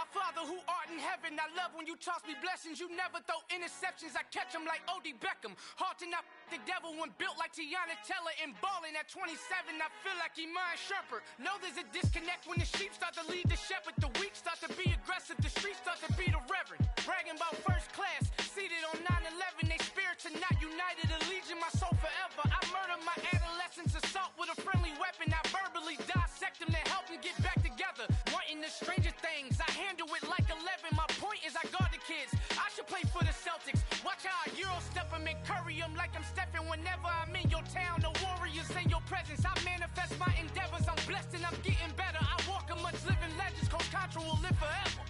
Our Father who art in heaven, I love when you toss me blessings. You never throw interceptions, I catch them like O.D. Beckham. Hard to not the devil when built like Tiana Teller and balling at 27. I feel like Iman Shumpert. Know there's a disconnect when the sheep start to lead the shepherd. The weak start to be aggressive, the streets start to be the reverend. Bragging about first class, seated on 9/11. They spirits are not united, a legion, my soul forever. I murdered my adolescence, assault with a friendly weapon. I verbally dissect them to help them get back together. Wanting the stranger things, I handle it like 11. My point is I guard the kids. I should play for the Celtics. Watch how I Euro step them and curry them like I'm stepping. Whenever I'm in your town, the warriors in your presence. I manifest my endeavors. I'm blessed and I'm getting better. I walk amongst living legends. Coach Contra will live forever.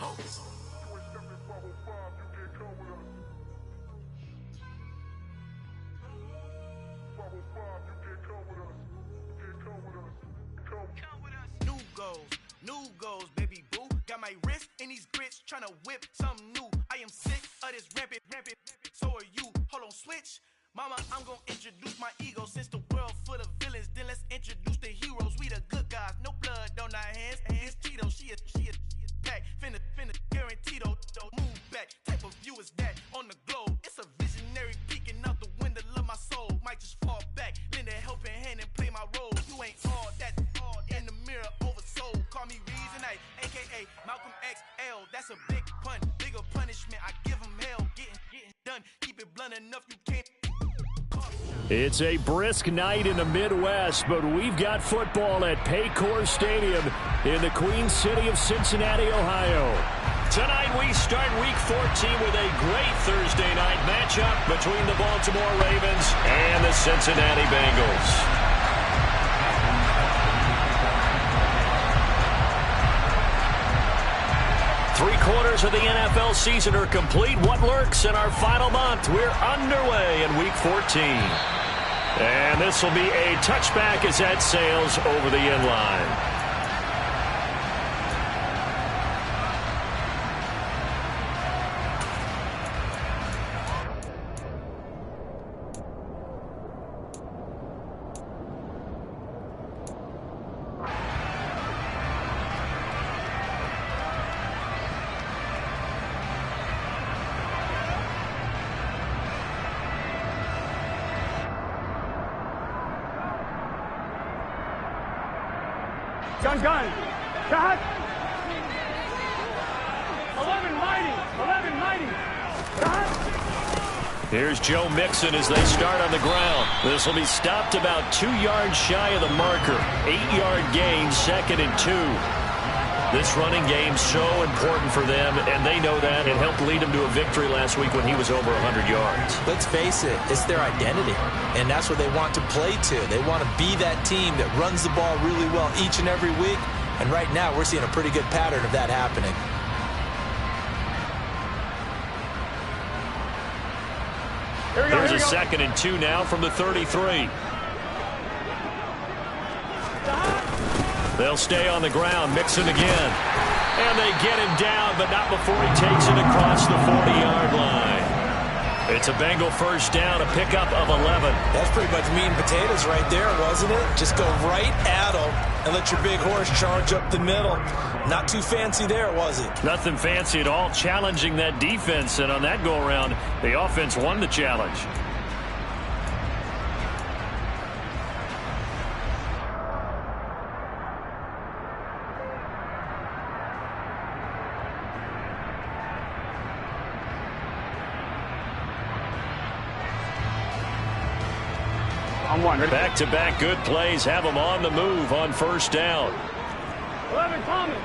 Oh. New goals, baby boo. Got my wrist in these grits, tryna whip something new. I am sick of this rampant. So are you. Hold on, switch. Mama, I'm gonna introduce my ego. Since the world full of villains, then let's introduce the heroes. We the good guys, no blood on our hands. It's Tito, she is back. Finna, guaranteed, don't move back. Type of view is that on the globe. It's a visionary peeking out the window of my soul. Might just fall back, lend a helping hand and play my role. You ain't all that in the mirror oversold. Call me Reason Knight, aka Malcolm XL. That's a big pun, bigger punishment. I give him hell, getting done. Keep it blunt enough, you can't. It's a brisk night in the Midwest, but we've got football at Paycor Stadium in the Queen City of Cincinnati, Ohio. Tonight we start Week 14 with a great Thursday night matchup between the Baltimore Ravens and the Cincinnati Bengals. Three-quarters of the NFL season are complete. What lurks in our final month? We're underway in Week 14. And this will be a touchback as that sails over the end line. Gun. Cut. 11 mighty. Cut. Here's Joe Mixon as they start on the ground. This will be stopped about 2 yards shy of the marker. 8-yard gain, 2nd and 2. This running game's so important for them, and they know that. It helped lead them to a victory last week when he was over 100 yards. Let's face it, it's their identity, and that's what they want to play to. They want to be that team that runs the ball really well each and every week, and right now we're seeing a pretty good pattern of that happening. Here's a 2nd and 2 now from the 33. They'll stay on the ground. Mixon again. And they get him down, but not before he takes it across the 40-yard line. It's a Bengal first down, a pickup of 11. That's pretty much meat and potatoes right there, wasn't it? Just go right at him and let your big horse charge up the middle. Not too fancy there, was it? Nothing fancy at all, challenging that defense. And on that go-around, the offense won the challenge. Back-to-back good plays have them on the move on first down. 11 coming.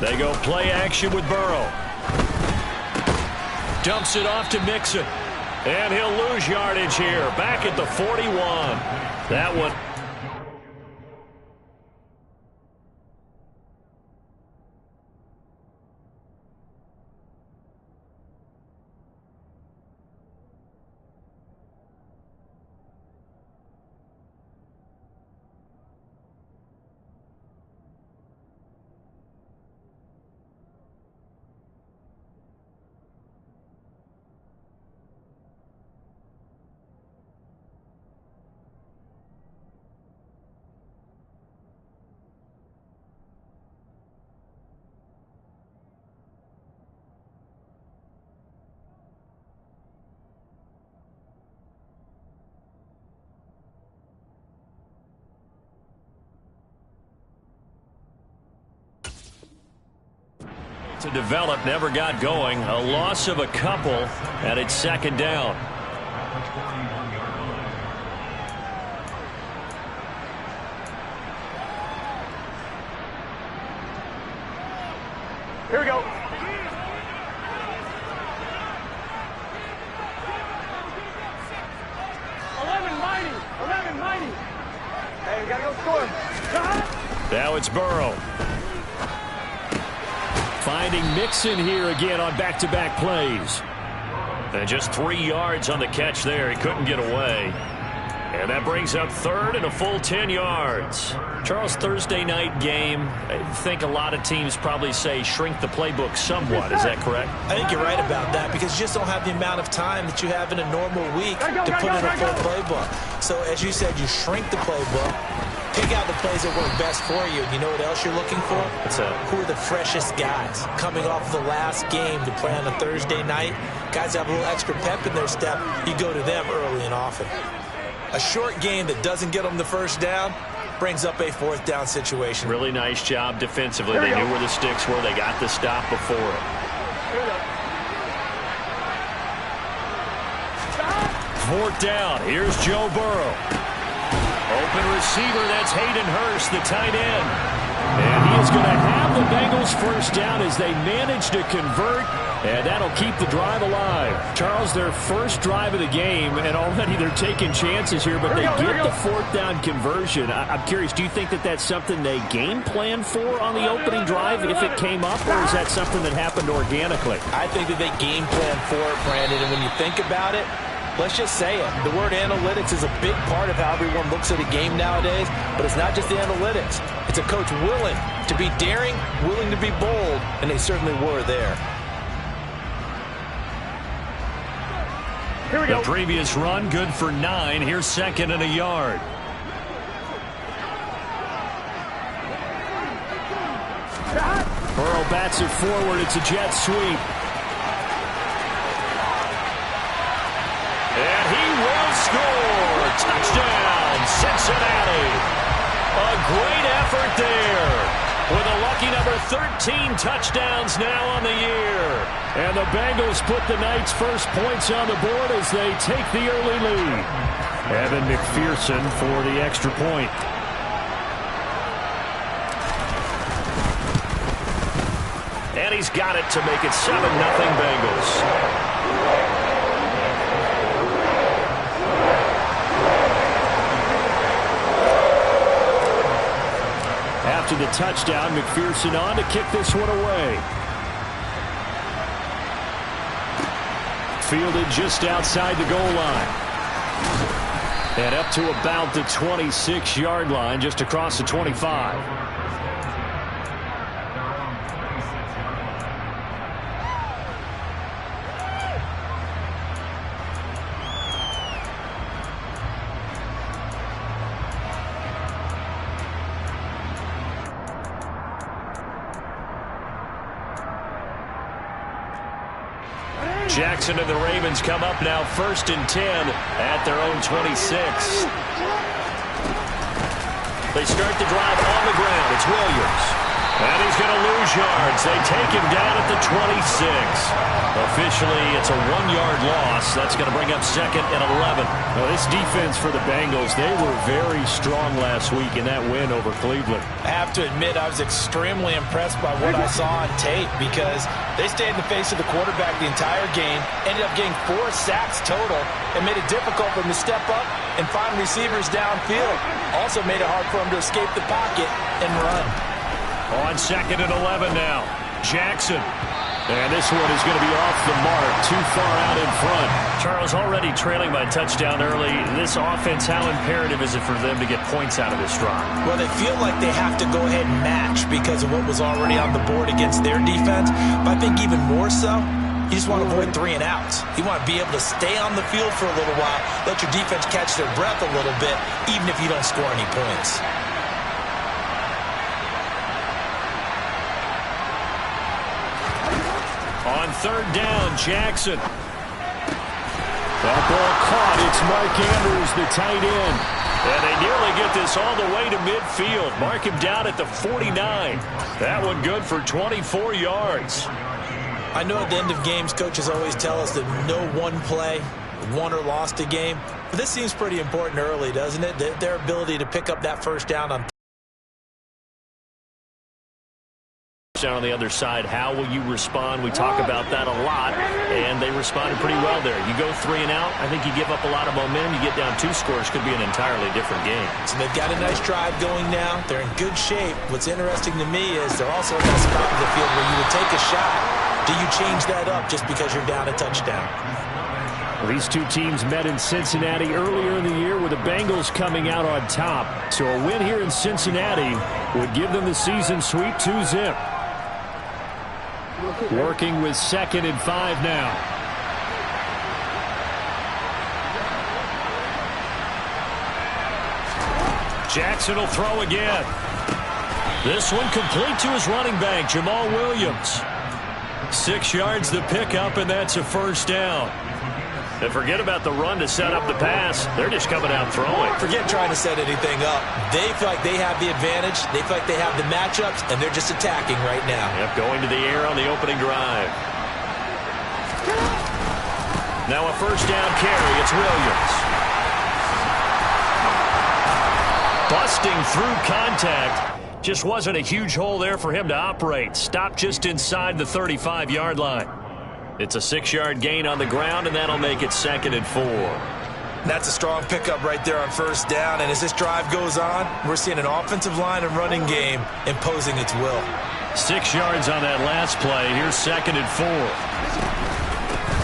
They go play action with Burrow. Dumps it off to Mixon. And he'll lose yardage here. Back at the 41. That one. To develop, never got going. A loss of a couple, and it's second down. Here we go. 11 mighty. Hey, we gotta go score. Now it's Burrow. Finding Mixon here again on back-to-back plays. And just 3 yards on the catch there. He couldn't get away. And that brings up third and a full 10 yards. Charles, Thursday night game, I think a lot of teams probably say shrink the playbook somewhat. Is that correct? I think you're right about that because you just don't have the amount of time that you have in a normal week to put in a full playbook. So as you said, you shrink the playbook, pick out the plays that work best for you. You know what else you're looking for? What's that? Who are the freshest guys coming off of the last game to play on a Thursday night? Guys have a little extra pep in their step. You go to them early and often. A short game that doesn't get them the first down brings up a fourth down situation. Really nice job defensively. They knew where the sticks were. They got the stop before it. Fourth down. Here's Joe Burrow. Open receiver. That's Hayden Hurst, the tight end. And he is going to have the Bengals first down as they manage to convert, and that'll keep the drive alive. Charles, their first drive of the game, and already they're taking chances here, but they get the fourth down conversion. I'm curious, do you think that that's something they game plan for on the opening drive if it came up, or is that something that happened organically? I think that they game plan for it, Brandon, and when you think about it, let's just say it. The word analytics is a big part of how everyone looks at a game nowadays, but it's not just the analytics. It's a coach willing to be daring, willing to be bold, and they certainly were there. Here we go. The previous run, good for 9. Here's second and a yard. Burrow bats it forward. It's a jet sweep. And he will score. Touchdown, Cincinnati. A great effort there. With a lucky number 13 touchdowns now on the year. And the Bengals put the Knights' first points on the board as they take the early lead. Evan McPherson for the extra point. And he's got it to make it 7-0 Bengals. After the touchdown, McPherson on to kick this one away. Fielded just outside the goal line. And up to about the 26-yard line, just across the 25. Jackson and the Ravens come up now 1st and 10 at their own 26. They start the drive on the ground. It's Williams. And he's going to lose yards. They take him down at the 26. Officially, it's a 1-yard loss. That's going to bring up 2nd and 11. Well, this defense for the Bengals, they were very strong last week in that win over Cleveland. I have to admit, I was extremely impressed by what I saw on tape because they stayed in the face of the quarterback the entire game, ended up getting 4 sacks total, and made it difficult for him to step up and find receivers downfield. Also made it hard for him to escape the pocket and run. On 2nd and 11 now. Jackson. And this one is going to be off the mark, too far out in front. Charles, already trailing by a touchdown early. This offense, how imperative is it for them to get points out of this drive? Well, they feel like they have to go ahead and match because of what was already on the board against their defense. But I think even more so, you just want to avoid 3 and outs. You want to be able to stay on the field for a little while, let your defense catch their breath a little bit, even if you don't score any points. On 3rd down, Jackson. That ball caught. It's Mark Andrews, the tight end. And they nearly get this all the way to midfield. Mark him down at the 49. That one good for 24 yards. I know at the end of games, coaches always tell us that no one play won or lost a game. But this seems pretty important early, doesn't it? Their ability to pick up that first down on the other side. How will you respond? We talk about that a lot, and they responded pretty well there. You go 3 and out, I think you give up a lot of momentum. You get down 2 scores, could be an entirely different game. So they've got a nice drive going now. They're in good shape. What's interesting to me is they're also in that spot in the field where you would take a shot. Do you change that up just because you're down a touchdown? These two teams met in Cincinnati earlier in the year with the Bengals coming out on top. So a win here in Cincinnati would give them the season sweep 2-zip. Working with 2nd and 5 now. Jackson will throw again. This one complete to his running back, Jamal Williams. 6 yards the pickup, and that's a first down. And forget about the run to set up the pass. They're just coming out throwing. Forget trying to set anything up. They feel like they have the advantage. They feel like they have the matchups, and they're just attacking right now. Yep, going to the air on the opening drive. Now a first down carry. It's Williams. Busting through contact. Just wasn't a huge hole there for him to operate. Stopped just inside the 35-yard line. It's a 6-yard gain on the ground, and that'll make it 2nd and 4. That's a strong pickup right there on first down, and as this drive goes on, we're seeing an offensive line and running game imposing its will. 6 yards on that last play. Here's 2nd and 4.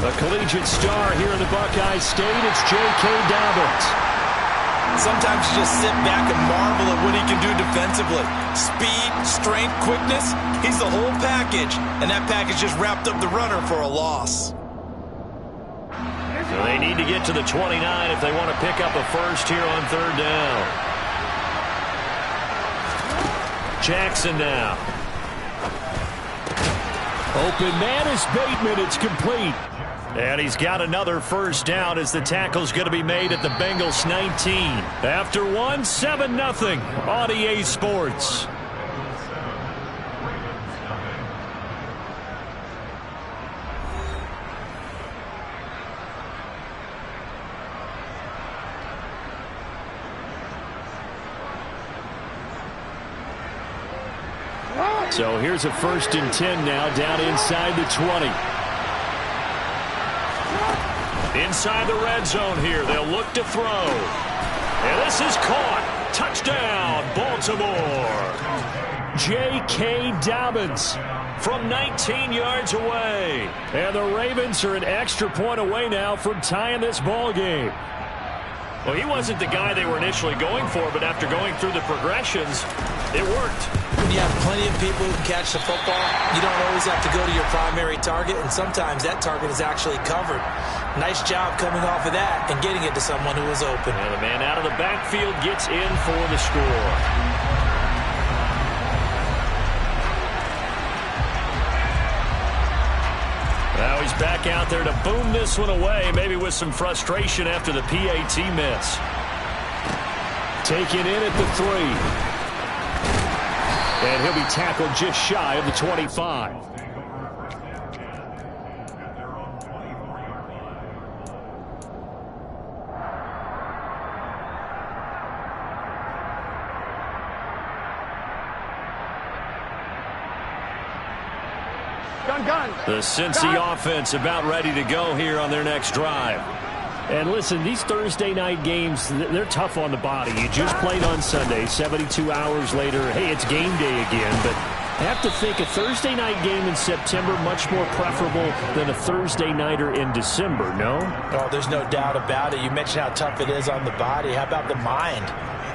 A collegiate star here in the Buckeye State, it's J.K. Dobbins. Sometimes you just sit back and marvel at what he can do defensively. Speed, strength, quickness, he's the whole package. And that package just wrapped up the runner for a loss. So they need to get to the 29 if they want to pick up a first here on 3rd down. Jackson now. Open man is Bateman. It's complete. And he's got another first down as the tackle's going to be made at the Bengals 19. After 1, 7-0 on EA Sports. So here's a 1st and 10 now down inside the 20. Inside the red zone here. They'll look to throw. And this is caught. Touchdown, Baltimore. J.K. Dobbins from 19 yards away. And the Ravens are an extra point away now from tying this ball game. Well, he wasn't the guy they were initially going for, but after going through the progressions, it worked. When you have plenty of people who can catch the football, you don't always have to go to your primary target, and sometimes that target is actually covered. Nice job coming off of that and getting it to someone who was open. And the man out of the backfield gets in for the score. Now he's back out there to boom this one away, maybe with some frustration after the PAT miss. Taken in at the 3. And he'll be tackled just shy of the 25. The Cincy offense about ready to go here on their next drive. And listen, these Thursday night games, they're tough on the body. You just played on Sunday, 72 hours later. Hey, it's game day again, but I have to think a Thursday night game in September much more preferable than a Thursday nighter in December, no? Oh, there's no doubt about it. You mentioned how tough it is on the body. How about the mind?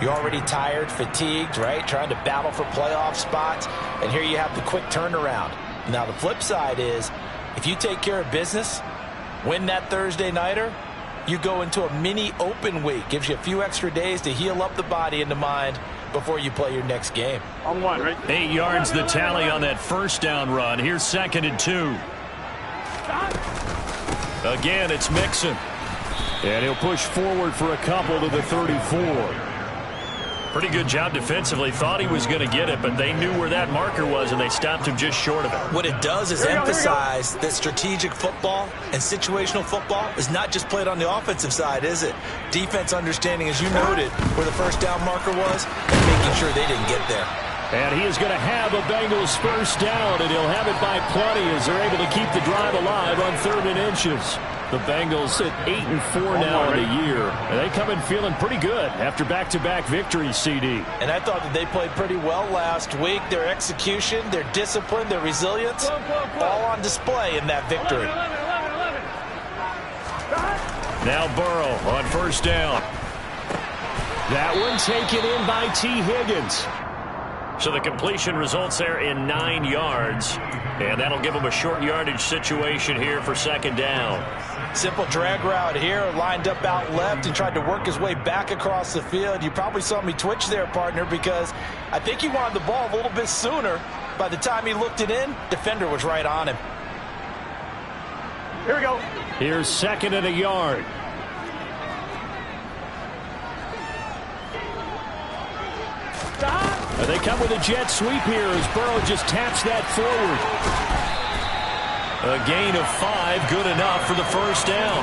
You're already tired, fatigued, right? Trying to battle for playoff spots, and here you have the quick turnaround. Now, the flip side is, if you take care of business, win that Thursday nighter, you go into a mini open week. Gives you a few extra days to heal up the body and the mind before you play your next game. On 1, right? 8 yards the tally on that first down run. Here's 2nd and 2. Again, it's Mixon. And he'll push forward for a couple to the 34. Pretty good job defensively. Thought he was going to get it, but they knew where that marker was, and they stopped him just short of it. What it does is emphasize that strategic football and situational football is not just played on the offensive side, is it? Defense understanding, as you noted, where the first down marker was and making sure they didn't get there. And he is going to have a Bengals first down, and he'll have it by plenty as they're able to keep the drive alive on 3rd and inches. The Bengals at 8-4 now in a year. And they come in feeling pretty good after back-to-back victories, CD. And I thought that they played pretty well last week. Their execution, their discipline, their resilience, all on display in that victory. Now Burrow on first down. That one taken in by T. Higgins. So the completion results there in 9 yards. And that'll give them a short yardage situation here for 2nd down. Simple drag route here, lined up out left and tried to work his way back across the field. You probably saw me twitch there, partner, because I think he wanted the ball a little bit sooner. By the time he looked it in, defender was right on him. Here we go. Here's 2nd and a yard. And they come with a jet sweep here as Burrow just taps that forward. A gain of 5, good enough for the first down.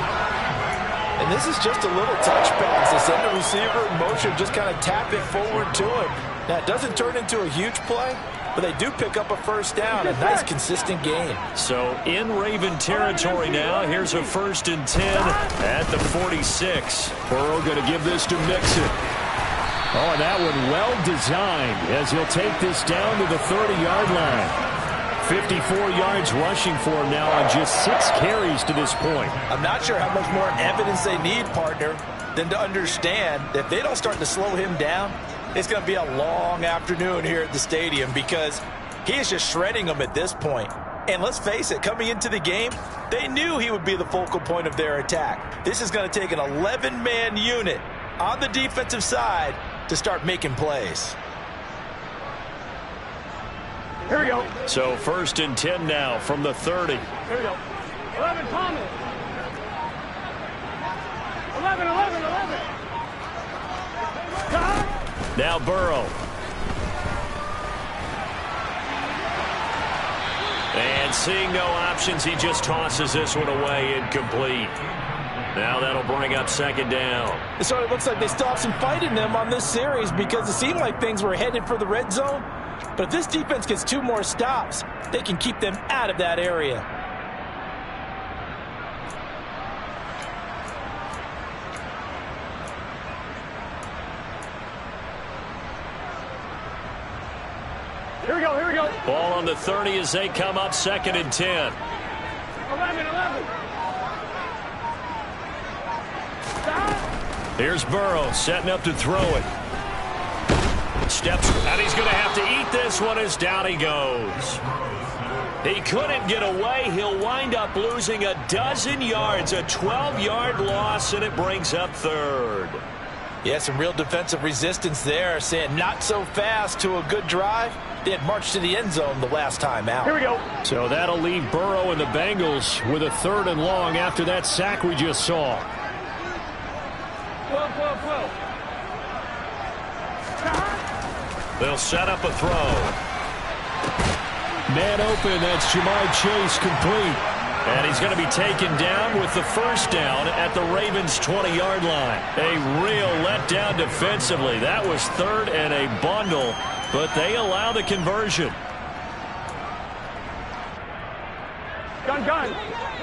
And this is just a little touch pass. They send the receiver in motion, just kind of tap it forward to him. Now, it doesn't turn into a huge play, but they do pick up a first down, a nice, consistent gain. So, in Raven territory now, here's a 1st and 10 at the 46. Burrow going to give this to Mixon. Oh, and that one well designed as he'll take this down to the 30-yard line. 54 yards rushing for him now on just 6 carries to this point. I'm not sure how much more evidence they need, partner, than to understand that if they don't start to slow him down, it's going to be a long afternoon here at the stadium because he is just shredding them at this point. And let's face it, coming into the game, they knew he would be the focal point of their attack. This is going to take an 11-man unit on the defensive side to start making plays. Here we go. So 1st and 10 now from the 30. Here we go. 11, Thomas. 11. Now Burrow. And seeing no options, he just tosses this one away, incomplete. Now that'll bring up 2nd down. So it looks like they still have some fight in them on this series because it seemed like things were headed for the red zone. But if this defense gets 2 more stops, they can keep them out of that area. Here we go. Ball on the 30 as they come up 2nd and 10. 11. Here's Burrow setting up to throw it. Steps, and he's going to have to eat this one as down he goes. He couldn't get away. He'll wind up losing a dozen yards, a 12-yard loss, and it brings up 3rd. Yeah, some real defensive resistance there, saying not so fast to a good drive. They had marched to the end zone the last time out. Here we go. So that'll leave Burrow and the Bengals with a 3rd and long after that sack we just saw. 12. They'll set up a throw. Man open, that's Jamar Chase complete. And he's going to be taken down with the first down at the Ravens' 20-yard line. A real letdown defensively. That was 3rd and a bundle, but they allow the conversion. Gun.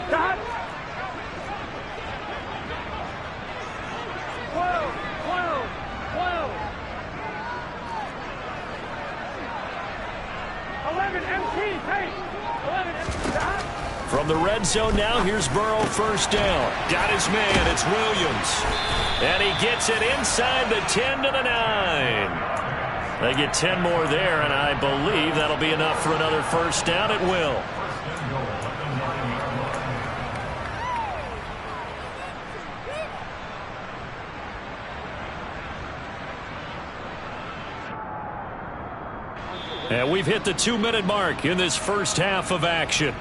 Got. 12. 11 MT, hey! 11 MT. From the red zone now, here's Burrow first down. Got his man, it's Williams. And he gets it inside the 10 to the 9. They get 10 more there, and I believe that'll be enough for another first down. It will. And we've hit the 2-minute mark in this first half of action.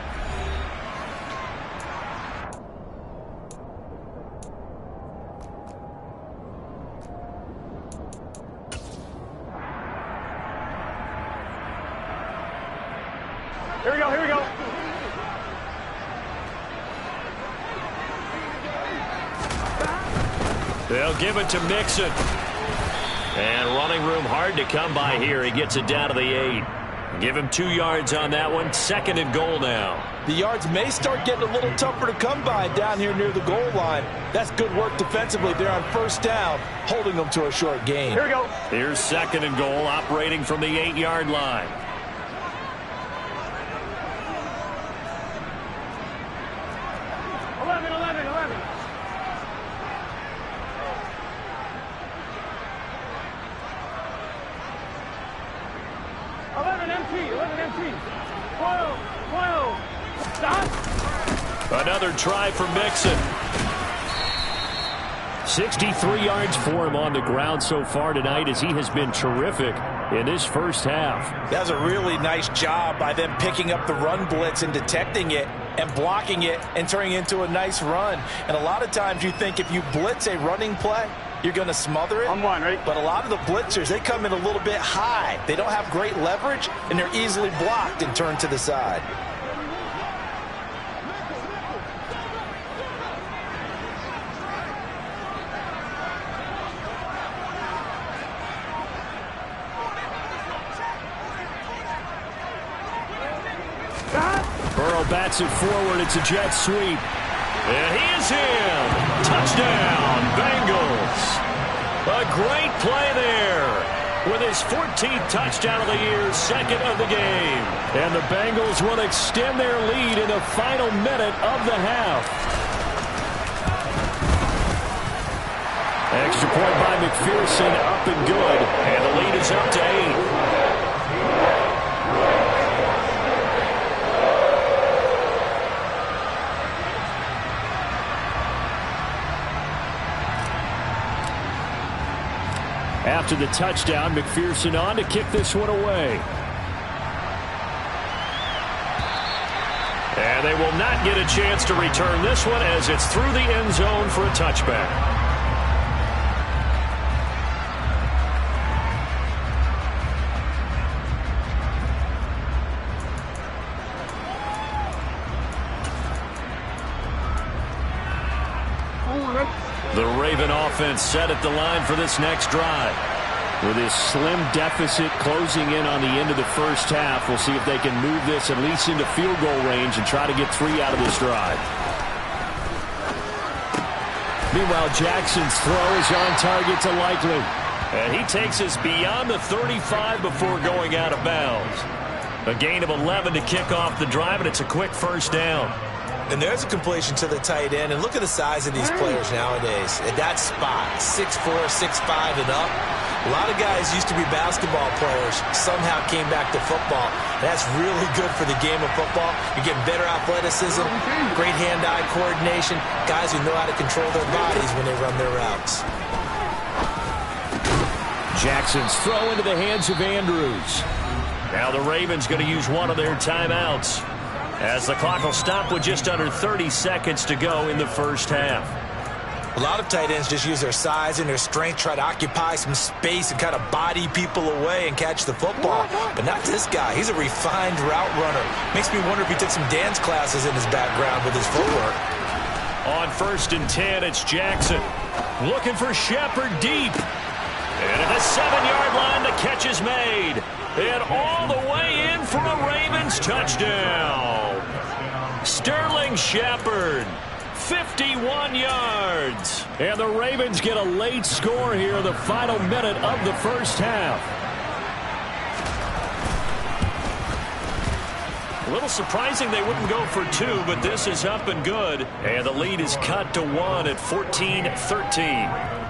Here we go, here we go. They'll give it to Mixon. And running room hard to come by here. He gets it down to the 8. Give him 2 yards on that one. 2nd and goal now. The yards may start getting a little tougher to come by down here near the goal line. That's good work defensively there on 1st down, holding them to a short gain. Here we go. Here's 2nd and goal, operating from the 8-yard line. Another try for Mixon. 63 yards for him on the ground so far tonight, as he has been terrific in this first half. That was a really nice job by them picking up the run blitz and detecting it and blocking it and turning it into a nice run. And a lot of times you think if you blitz a running play, you're going to smother it. I'm one, right? But a lot of the blitzers, they come in a little bit high. They don't have great leverage, and they're easily blocked and turned to the side. Burrow bats it forward. It's a jet sweep. And he is in. Touchdown, Bengals. A great play there. With his 14th touchdown of the year, 2nd of the game. And the Bengals will extend their lead in the final minute of the half. Extra point by McPherson, up and good. And the lead is up to 8. After the touchdown, McPherson on to kick this one away. And they will not get a chance to return this one, as it's through the end zone for a touchback. The Raven offense set at the line for this next drive. With this slim deficit closing in on the end of the first half, we'll see if they can move this at least into field goal range and try to get 3 out of this drive. Meanwhile, Jackson's throw is on target to Likely. And he takes us beyond the 35 before going out of bounds. A gain of 11 to kick off the drive, and it's a quick 1st down. And there's a completion to the tight end. And look at the size of these players nowadays. At that spot, 6'4", 6'5", and up. A lot of guys used to be basketball players, somehow came back to football. And that's really good for the game of football. You're getting better athleticism, great hand-eye coordination, guys who know how to control their bodies when they run their routes. Jackson's throw into the hands of Andrews. Now the Ravens going to use one of their timeouts, as the clock will stop with just under 30 seconds to go in the first half. A lot of tight ends just use their size and their strength, try to occupy some space and kind of body people away and catch the football. But not this guy. He's a refined route runner. Makes me wonder if he took some dance classes in his background with his footwork. On 1st and 10, it's Jackson. Looking for Shepard deep. And at the 7-yard line, the catch is made. And all the way in for a Ravens touchdown. Sterling Shepard, 51 yards. And the Ravens get a late score here in the final minute of the first half. A little surprising they wouldn't go for 2, but this is up and good. And the lead is cut to 1 at 14-13.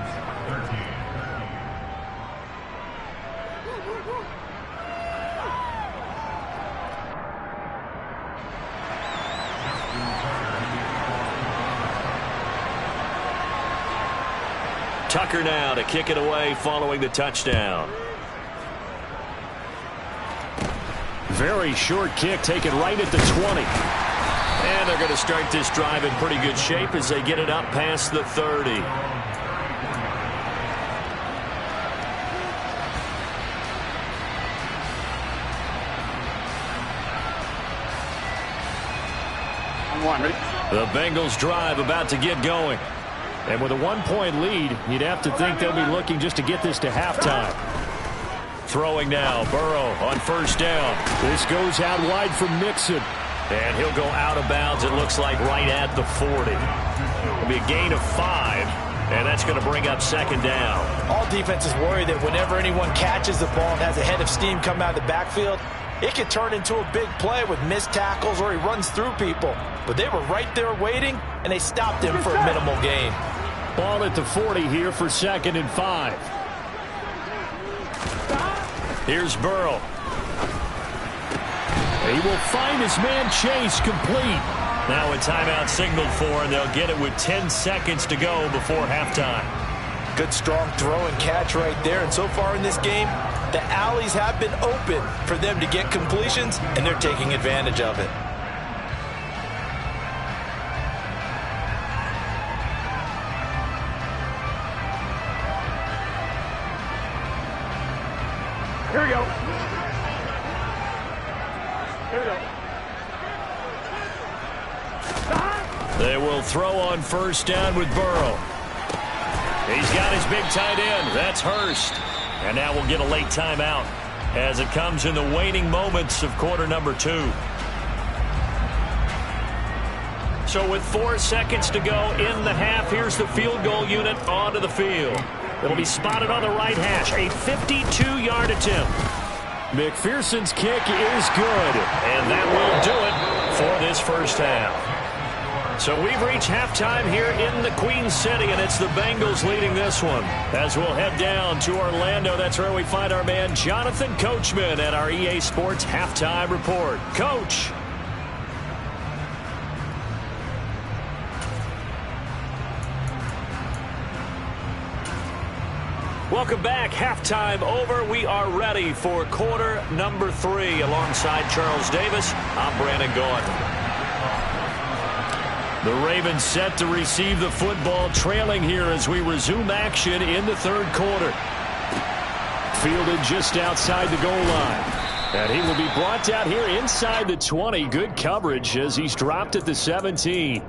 Tucker now to kick it away following the touchdown. Very short kick taken right at the 20. And they're going to start this drive in pretty good shape as they get it up past the 30. and 1. Ready? The Bengals drive about to get going. And with a 1-point lead, you'd have to think they'll be looking just to get this to halftime. Throwing now, Burrow on first down. This goes out wide for Mixon. And he'll go out of bounds, it looks like, right at the 40. It'll be a gain of 5, and that's going to bring up second down. All defenses worry that whenever anyone catches the ball and has a head of steam come out of the backfield, it could turn into a big play with missed tackles or he runs through people. But they were right there waiting, and they stopped him for a minimal gain. Ball at the 40 here for 2nd and 5. Here's Burrow. He will find his man Chase complete. Now a timeout signaled for, and they'll get it with 10 seconds to go before halftime. Good strong throw and catch right there. And so far in this game, the alleys have been open for them to get completions, and they're taking advantage of it. Here we go. Here we go. They will throw on first down with Burrow. He's got his big tight end. That's Hurst. And now we'll get a late timeout as it comes in the waning moments of quarter number 2. So with 4 seconds to go in the half, here's the field goal unit onto the field. It'll be spotted on the right hash. A 52-yard attempt. McPherson's kick is good, and that will do it for this first half. So we've reached halftime here in the Queen City, and it's the Bengals leading this one. As we'll head down to Orlando, that's where we find our man Jonathan Coachman at our EA Sports Halftime Report. Coach. Welcome back. Halftime over. We are ready for quarter number 3. Alongside Charles Davis, I'm Brandon Gaudin. The Ravens set to receive the football, trailing here as we resume action in the third quarter. Fielded just outside the goal line. And he will be brought down here inside the 20. Good coverage as he's dropped at the 17.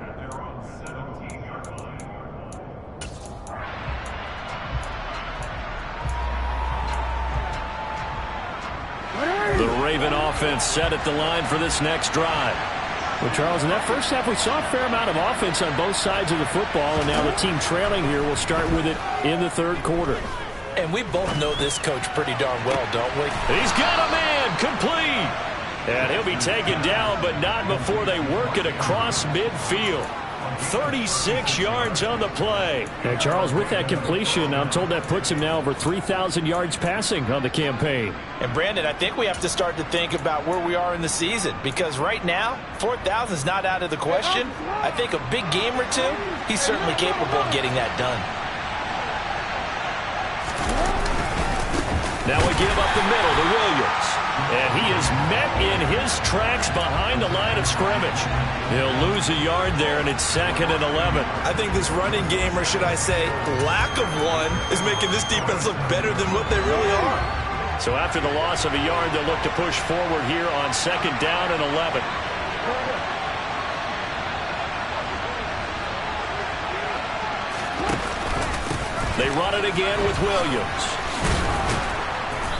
The Raven offense set at the line for this next drive. Well, Charles, in that first half, we saw a fair amount of offense on both sides of the football, and now the team trailing here will start with it in the third quarter. And we both know this coach pretty darn well, don't we? He's got a man complete. And he'll be taken down, but not before they work it across midfield. 36 yards on the play. And Charles, with that completion, I'm told that puts him now over 3,000 yards passing on the campaign. And Brandon, I think we have to start to think about where we are in the season, because right now 4,000 is not out of the question. I think a big game or two, he's certainly capable of getting that done. Now we give up the middle to Williams. And he is met in his tracks behind the line of scrimmage. He'll lose a yard there, and it's 2nd and 11. I think this running game, or should I say lack of one, is making this defense look better than what they really are. So after the loss of a yard, they'll look to push forward here on 2nd down and 11. They run it again with Williams.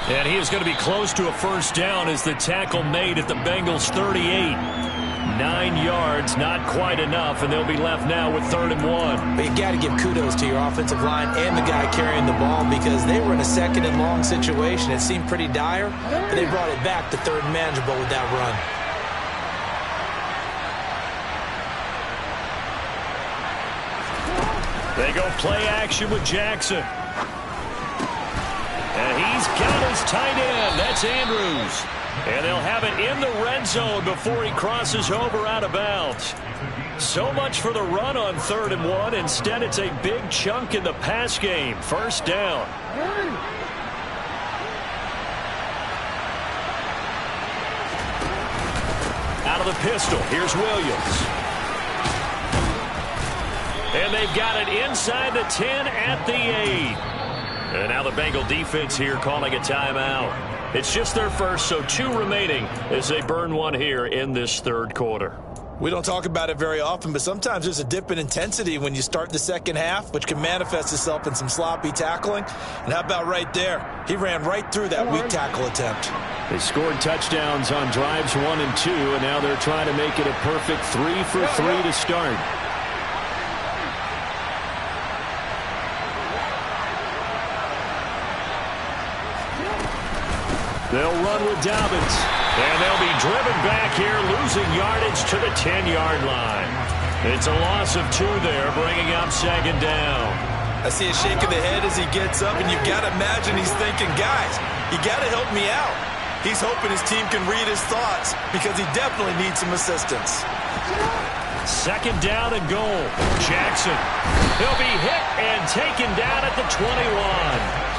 And he is going to be close to a first down as the tackle made at the Bengals' 38. 9 yards, not quite enough, and they'll be left now with 3rd and 1. But you got to give kudos to your offensive line and the guy carrying the ball, because they were in a 2nd and long situation. It seemed pretty dire, but they brought it back to 3rd and manageable with that run. They go play action with Jackson. And he's got his tight end. That's Andrews. And they'll have it in the red zone before he crosses over out of bounds. So much for the run on 3rd and 1. Instead, it's a big chunk in the pass game. First down. Out of the pistol, here's Williams. And they've got it inside the 10 at the 8. And now the Bengal defense here calling a timeout. It's just their first, so 2 remaining as they burn one here in this third quarter. We don't talk about it very often, but sometimes there's a dip in intensity when you start the second half, which can manifest itself in some sloppy tackling. And how about right there? He ran right through that weak tackle attempt. They scored touchdowns on drives 1 and 2, and now they're trying to make it a perfect 3 for 3 to start. They'll run with Dobbins, and they'll be driven back here, losing yardage to the 10-yard line. It's a loss of 2 there, bringing up second down. I see a shake of the head as he gets up, and you've got to imagine he's thinking, guys, you got to help me out. He's hoping his team can read his thoughts because he definitely needs some assistance. Second down and goal. Jackson. He'll be hit and taken down at the 21.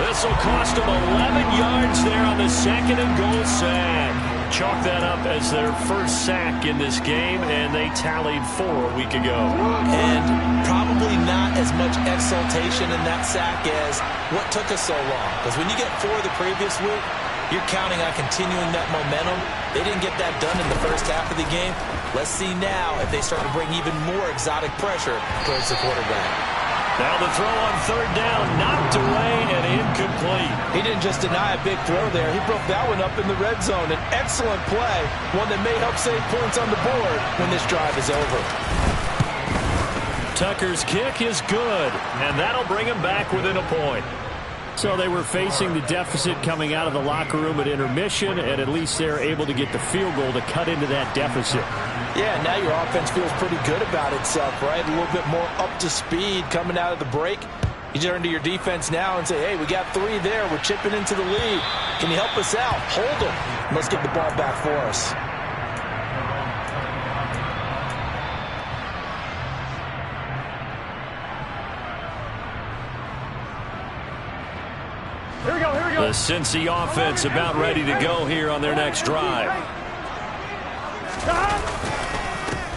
This will cost them 11 yards there on the second and goal sack. Chalk that up as their first sack in this game, and they tallied 4 a week ago. And probably not as much exultation in that sack as what took us so long. Because when you get 4 the previous week, you're counting on continuing that momentum. They didn't get that done in the first half of the game. Let's see now if they start to bring even more exotic pressure towards the quarterback. Now the throw on third down, knocked away and incomplete. He didn't just deny a big throw there. He broke that one up in the red zone. An excellent play, one that may help save points on the board when this drive is over. Tucker's kick is good, and that'll bring him back within a point. So they were facing the deficit coming out of the locker room at intermission, and at least they're able to get the field goal to cut into that deficit. Yeah, now your offense feels pretty good about itself, right? A little bit more up to speed coming out of the break. You turn to your defense now and say, hey, we got 3 there. We're chipping into the lead. Can you help us out? Hold them. Let's get the ball back for us. Here we go, here we go. The Cincy offense about ready to go here on their next drive.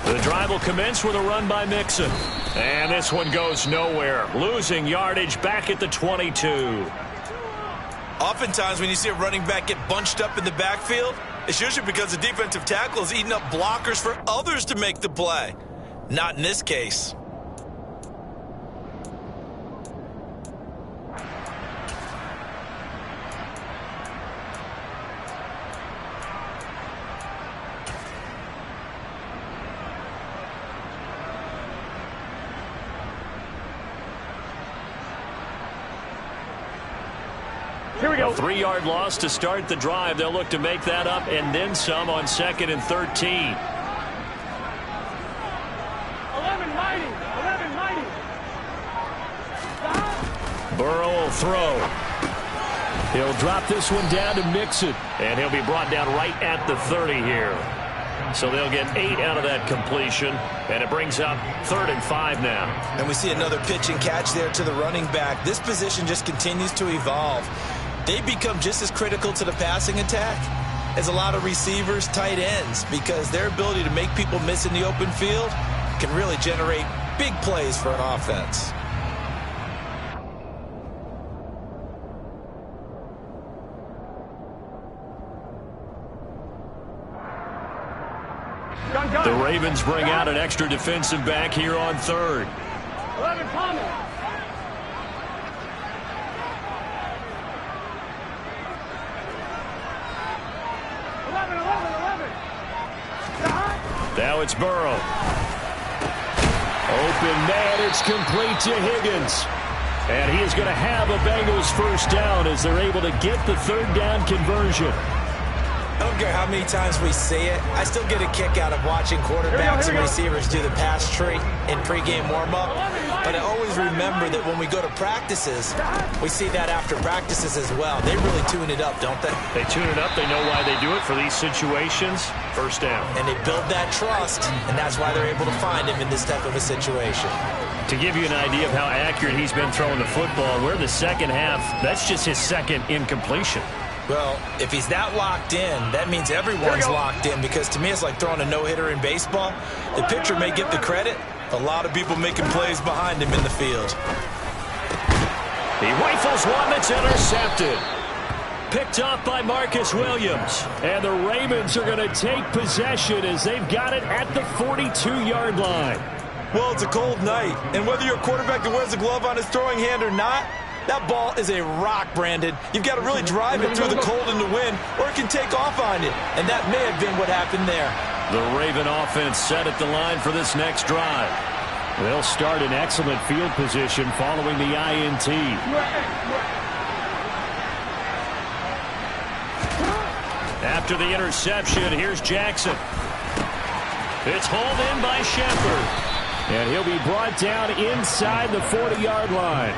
The drive will commence with a run by Mixon. And this one goes nowhere. Losing yardage back at the 22. Oftentimes when you see a running back get bunched up in the backfield, it's usually because the defensive tackle is eating up blockers for others to make the play. Not in this case. Here we go. A 3-yard loss to start the drive. They'll look to make that up and then some on 2nd and 13. 11 mighty. Burrow will throw. He'll drop this one down to Mixon, and he'll be brought down right at the 30 here. So they'll get 8 out of that completion, and it brings up 3rd and 5 now. And we see another pitch and catch there to the running back. This position just continues to evolve. They become just as critical to the passing attack as a lot of receivers, tight ends, because their ability to make people miss in the open field can really generate big plays for an offense. The Ravens bring out an extra defensive back here on 3rd. 11 Palmer. Now it's Burrow. Open man, it's complete to Higgins. And he is going to have a Bengals first down as they're able to get the 3rd down conversion. I don't care how many times we say it, I still get a kick out of watching quarterbacks and receivers do the pass tree in pregame warm-up. But I always remember that when we go to practices, we see that after practices as well. They really tune it up, don't they? They tune it up. They know why they do it for these situations. First down. And they build that trust, and that's why they're able to find him in this type of a situation. To give you an idea of how accurate he's been throwing the football, we're in the second half. That's just his 2nd incompletion. Well, if he's that locked in, that means everyone's locked in, because to me it's like throwing a no-hitter in baseball. The pitcher may get the credit, a lot of people making plays behind him in the field. He rifles one that's intercepted. picked off by Marcus Williams. And the Ravens are going to take possession as they've got it at the 42-yard line. Well, it's a cold night, and whether you're a quarterback that wears a glove on his throwing hand or not, that ball is a rock, Brandon. You've got to really drive it through the cold and the wind, or it can take off on you. And that may have been what happened there. The Raven offense set at the line for this next drive. They'll start in excellent field position following the INT. After the interception, here's Jackson. It's hauled in by Shepard. And he'll be brought down inside the 40-yard line.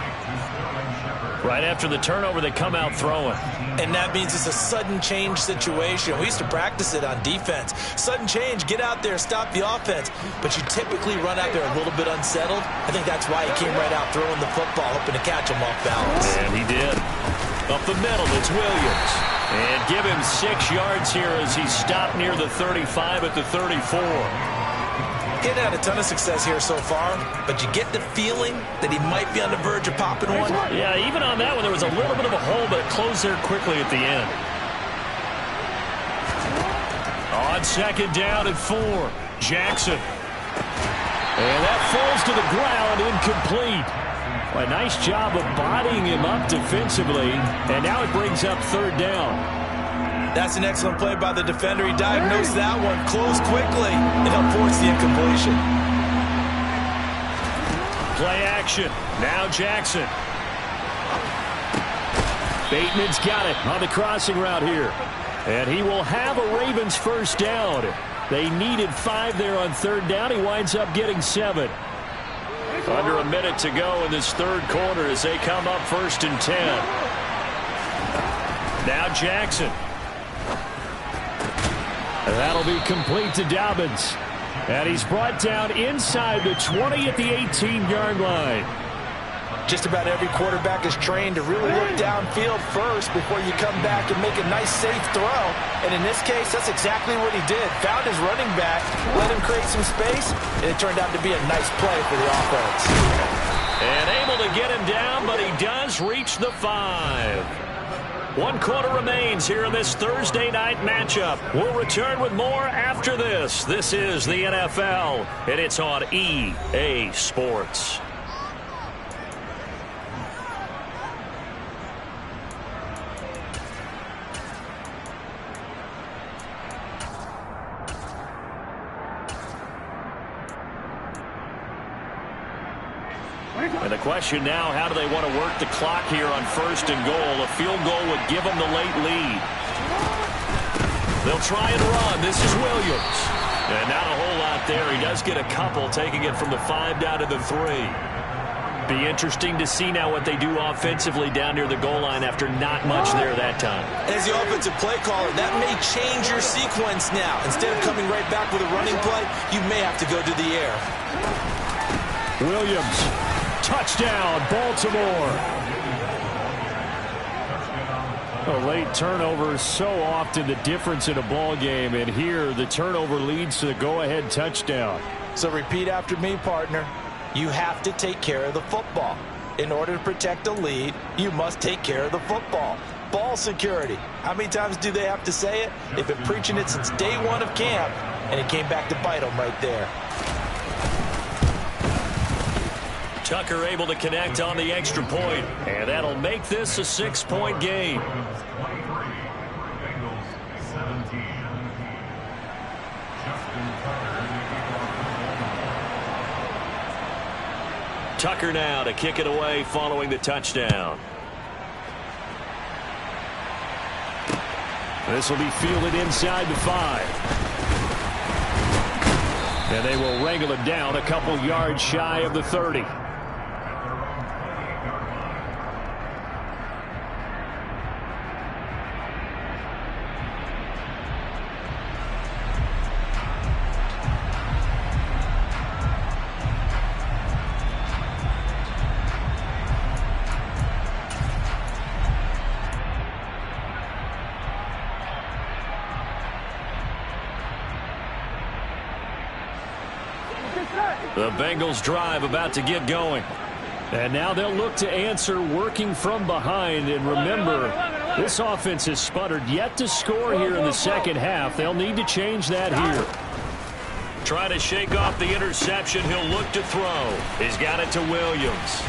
Right after the turnover, they come out throwing. And that means it's a sudden change situation. We used to practice it on defense. Sudden change, get out there, stop the offense. But you typically run out there a little bit unsettled. I think that's why he came right out throwing the football, hoping to catch him off balance. And he did. Up the middle, it's Williams. And give him 6 yards here as he stopped near the 35 at the 34. He had a ton of success here so far, but you get the feeling that he might be on the verge of popping one. Yeah, even on that one, there was a little bit of a hole, but it closed there quickly at the end. On second down and 4, Jackson. And that falls to the ground, incomplete. A nice job of bodying him up defensively, and now it brings up third down. That's an excellent play by the defender. He diagnosed that one, closed quickly, and helped force the incompletion. Play action. Now Jackson. Bateman's got it on the crossing route here. And he will have a Ravens first down. They needed 5 there on third down. He winds up getting 7. Under a minute to go in this third quarter as they come up 1st and 10. Now Jackson. That'll be complete to Dobbins. And he's brought down inside the 20 at the 18-yard line. Just about every quarterback is trained to really look downfield first before you come back and make a nice, safe throw. And in this case, that's exactly what he did. Found his running back, let him create some space, and it turned out to be a nice play for the offense. And able to get him down, but he does reach the 5. 1 quarter remains here in this Thursday night matchup. We'll return with more after this. This is the NFL, and it's on EA Sports. And the question now, how do they want to work the clock here on 1st and goal? A field goal would give them the late lead. They'll try and run. This is Williams. And not a whole lot there. He does get a couple, taking it from the 5 down to the 3. Be interesting to see now what they do offensively down near the goal line after not much there that time. As the offensive play caller, that may change your sequence now. Instead of coming right back with a running play, you may have to go to the air. Williams. Touchdown, Baltimore. A late turnover, so often the difference in a ball game, and here the turnover leads to the go-ahead touchdown. So repeat after me, partner. You have to take care of the football. In order to protect a lead, you must take care of the football. Ball security. How many times do they have to say it? They've been preaching it since day 1 of camp, and it came back to bite them right there. Tucker able to connect on the extra point, and that'll make this a 6-point game. Tucker now to kick it away following the touchdown. This will be fielded inside the 5. And they will wrangle him down a couple yards shy of the 30. The Bengals drive about to get going. And now they'll look to answer working from behind. And remember, This offense has sputtered yet to score here in the second half. They'll need to change that here. Trying to shake off the interception. He'll look to throw. He's got it to Williams.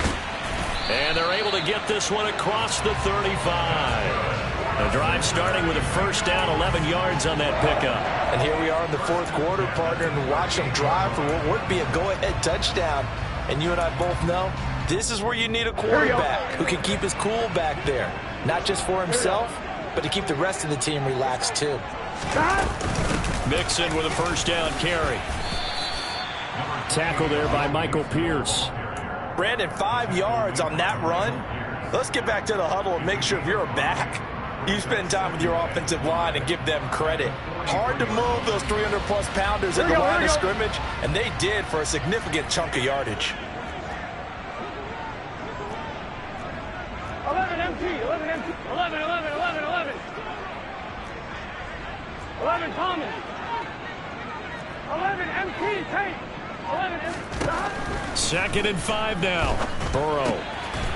And they're able to get this one across the 35. The drive starting with a first down, 11 yards on that pickup. And here we are in the fourth quarter, partner, and watch them drive for what would be a go-ahead touchdown. And you and I both know this is where you need a quarterback who can keep his cool back there. Not just for himself, but to keep the rest of the team relaxed too. Mixon with a first down carry. Tackle there by Michael Pierce. Brandon, 5 yards on that run. Let's get back to the huddle and make sure if you're a back, you spend time with your offensive line and give them credit. Hard to move those 300-plus pounders at the line of scrimmage, and they did for a significant chunk of yardage. 11 MT, 11 MT, 11, 11, 11, 11. 11 Thomas. 11 MT, Tate. 11 MT. 2nd and 5 now. Burrow.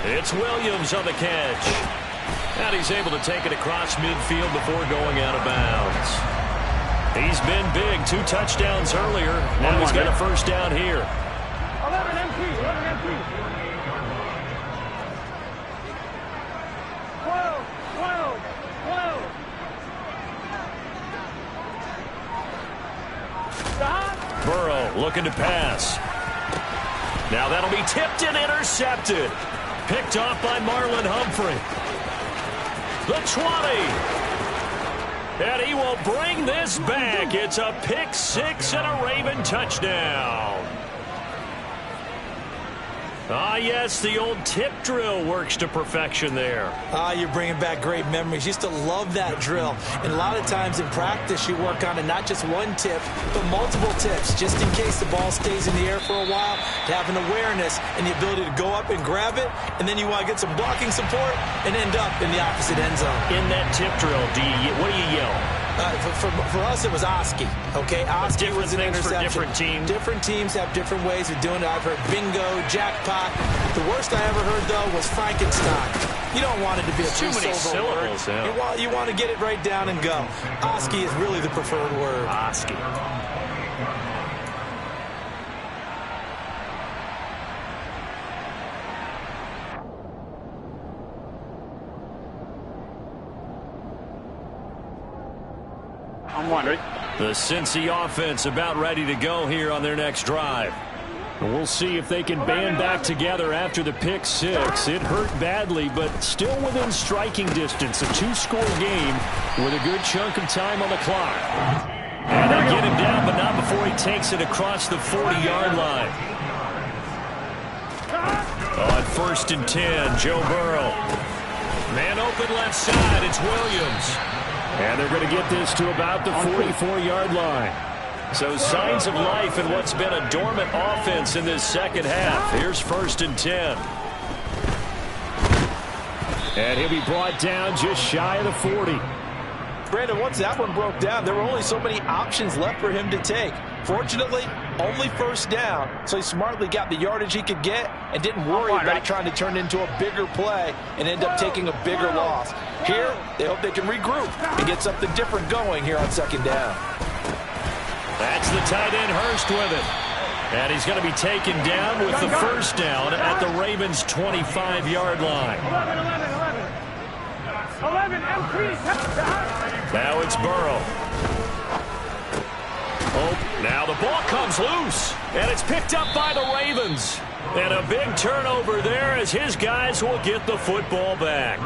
It's Williams on the catch. And he's able to take it across midfield before going out of bounds. He's been big. 2 touchdowns earlier. Now he's got a first down here. 11 MT, 11 MT. 12, 12, 12. Burrow looking to pass. Now that'll be tipped and intercepted. Picked off by Marlon Humphrey. The 20. And he will bring this back. It's a pick 6 and a Raven touchdown. Ah, yes, the old tip drill works to perfection there. You're bringing back great memories. Used to love that drill. And a lot of times in practice, you work on it, not just one tip, but multiple tips, just in case the ball stays in the air for a while, to have an awareness and the ability to go up and grab it, and then you want to get some blocking support and end up in the opposite end zone. In that tip drill, what do you yell? For us, it was Oski. Okay, Oski was an interception. For different teams. Different teams have different ways of doing it. I've heard bingo, jackpot. The worst I ever heard, though, was Frankenstein. You don't want it to be a too many syllables. Yeah. You want to get it right down and go. Oski is really the preferred word. Oski. I'm wondering. The Cincy offense about ready to go here on their next drive. We'll see if they can band back together after the pick 6. It hurt badly, but still within striking distance. A 2-score game with a good chunk of time on the clock. And they get him down, but not before he takes it across the 40-yard line. On 1st and 10, Joe Burrow. Man open left side, it's Williams. And they're going to get this to about the 44-yard line. So signs of life in what's been a dormant offense in this second half. Here's 1st and 10. And he'll be brought down just shy of the 40. Brandon, once that one broke down, there were only so many options left for him to take. Fortunately, only 1st down, so he smartly got the yardage he could get and didn't worry about trying to turn it into a bigger play and end up taking a bigger loss. Here, they hope they can regroup and get something different going here on 2nd down. That's the tight end Hurst with it. And he's going to be taken down with the 1st down at the Ravens' 25-yard line. 11 MT. Now it's Burrow. Oh, now the ball comes loose, and it's picked up by the Ravens. And a big turnover there as his guys will get the football back.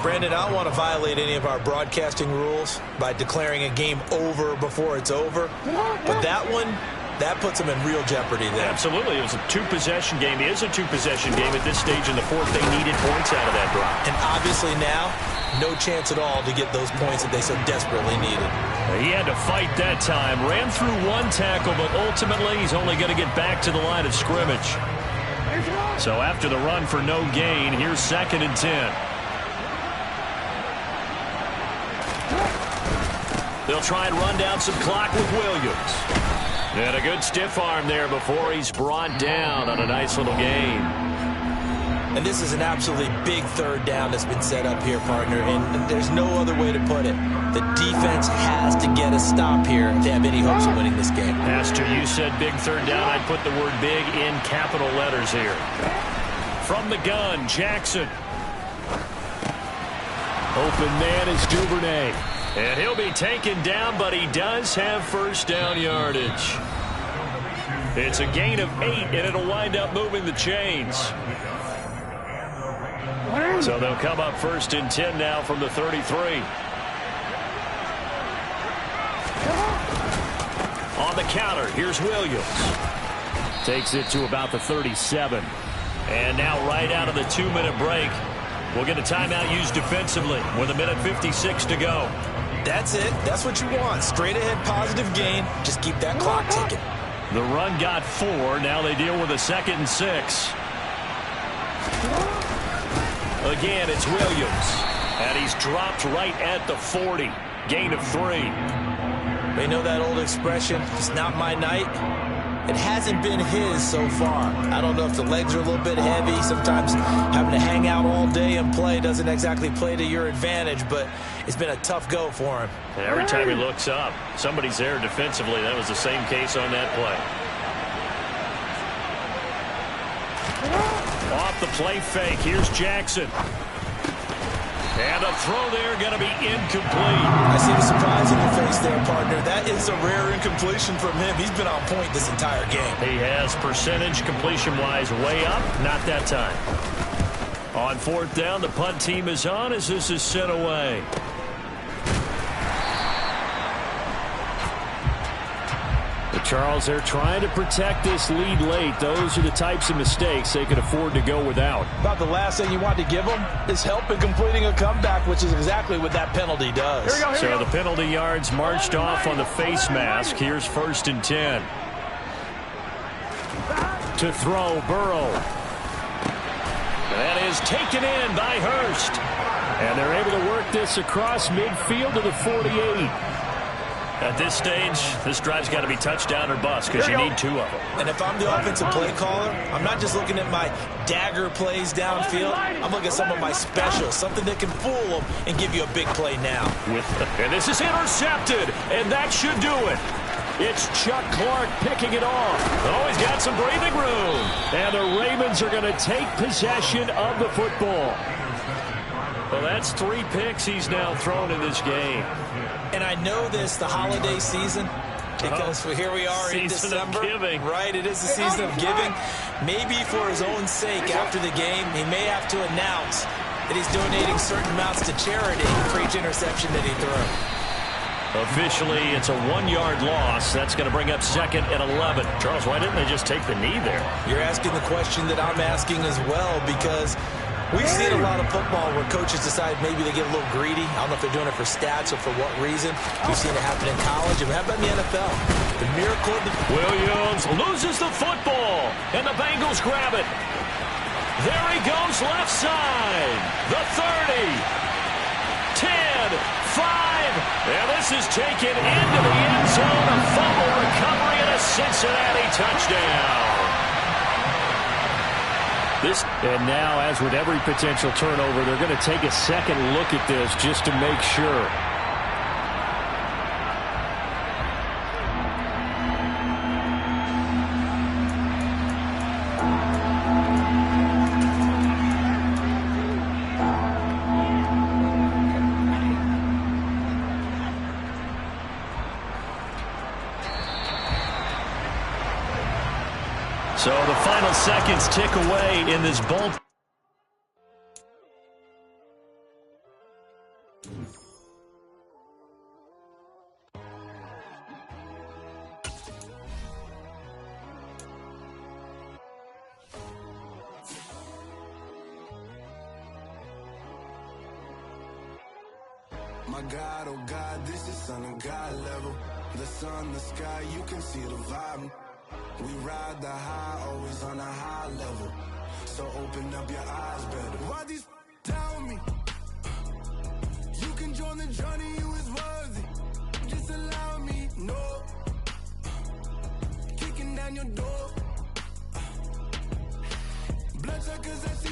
Brandon, I don't want to violate any of our broadcasting rules by declaring a game over before it's over. But that one, that puts them in real jeopardy there. Absolutely. It was a 2-possession game. It is a 2-possession game at this stage in the 4th. They needed points out of that drive. And obviously now, no chance at all to get those points that they so desperately needed. He had to fight that time. Ran through 1 tackle, but ultimately he's only going to get back to the line of scrimmage. So after the run for no gain, here's 2nd and 10. They'll try and run down some clock with Williams. And a good stiff arm there before he's brought down on a nice little gain. And this is an absolutely big third down that's been set up here, partner, and there's no other way to put it. The defense has to get a stop here if they have any hopes of winning this game. Pastor, you said big third down. I'd put the word big in capital letters here. From the gun, Jackson. Open man is Duvernay. And he'll be taken down, but he does have first down yardage. It's a gain of 8, and it'll wind up moving the chains. So they'll come up first and 10 now from the 33. On the counter, here's Williams. Takes it to about the 37. And now right out of the 2-minute break, we'll get a timeout used defensively with 1:56 to go. That's it. That's what you want. Straight ahead positive gain. Just keep that clock ticking. The run got 4. Now they deal with a 2nd and 6. Again, it's Williams. And he's dropped right at the 40. Gain of 3. They know that old expression, it's not my night. It hasn't been his so far. I don't know if the legs are a little bit heavy. Sometimes having to hang out all day and play doesn't exactly play to your advantage, but it's been a tough go for him. And every time he looks up, somebody's there defensively. That was the same case on that play. Off the play fake, here's Jackson. And a throw there going to be incomplete. I see the surprise in your face there, partner. That is a rare incompletion from him. He's been on point this entire game. He has percentage completion-wise way up. Not that time. On 4th down, the punt team is on as this is sent away. Charles, they're trying to protect this lead late. Those are the types of mistakes they could afford to go without. About the last thing you want to give them is help in completing a comeback, which is exactly what that penalty does. So the penalty yards marched off on the face mask. Here's 1st and 10. To throw, Burrow. That is taken in by Hurst. And they're able to work this across midfield to the 48. At this stage, this drive's got to be touchdown or bust because you need 2 of them. And if I'm the offensive play caller, I'm not just looking at my dagger plays downfield. I'm looking at some of my specials, something that can fool them and give you a big play now. And this is intercepted, and that should do it. It's Chuck Clark picking it off. Oh, he's got some breathing room. And the Ravens are going to take possession of the football. Well, that's 3 picks he's now thrown in this game. And I know this, the holiday season, because here we are in December. Giving. Right, it is the season of giving. Maybe for his own sake after the game, he may have to announce that he's donating certain amounts to charity for each interception that he threw. Officially, it's a 1-yard loss. That's going to bring up 2nd and 11. Charles, why didn't they just take the knee there? You're asking the question that I'm asking as well, because we've seen a lot of football where coaches decide maybe they get a little greedy. I don't know if they're doing it for stats or for what reason. We've seen it happen in college. And how about in the NFL? The miracle. Williams loses the football, and the Bengals grab it. There he goes left side. The 30. 10. 5. And this is taken into the end zone. A fumble recovery and a Cincinnati touchdown. And now, as with every potential turnover, they're going to take a second look at this just to make sure. So the final seconds tick away in this ball. My God, oh God, this is Son of God level. The sun, the sky, you can see the vibe. We ride the high, always on a high level. So open up your eyes better. Why these tell me? You can join the journey, you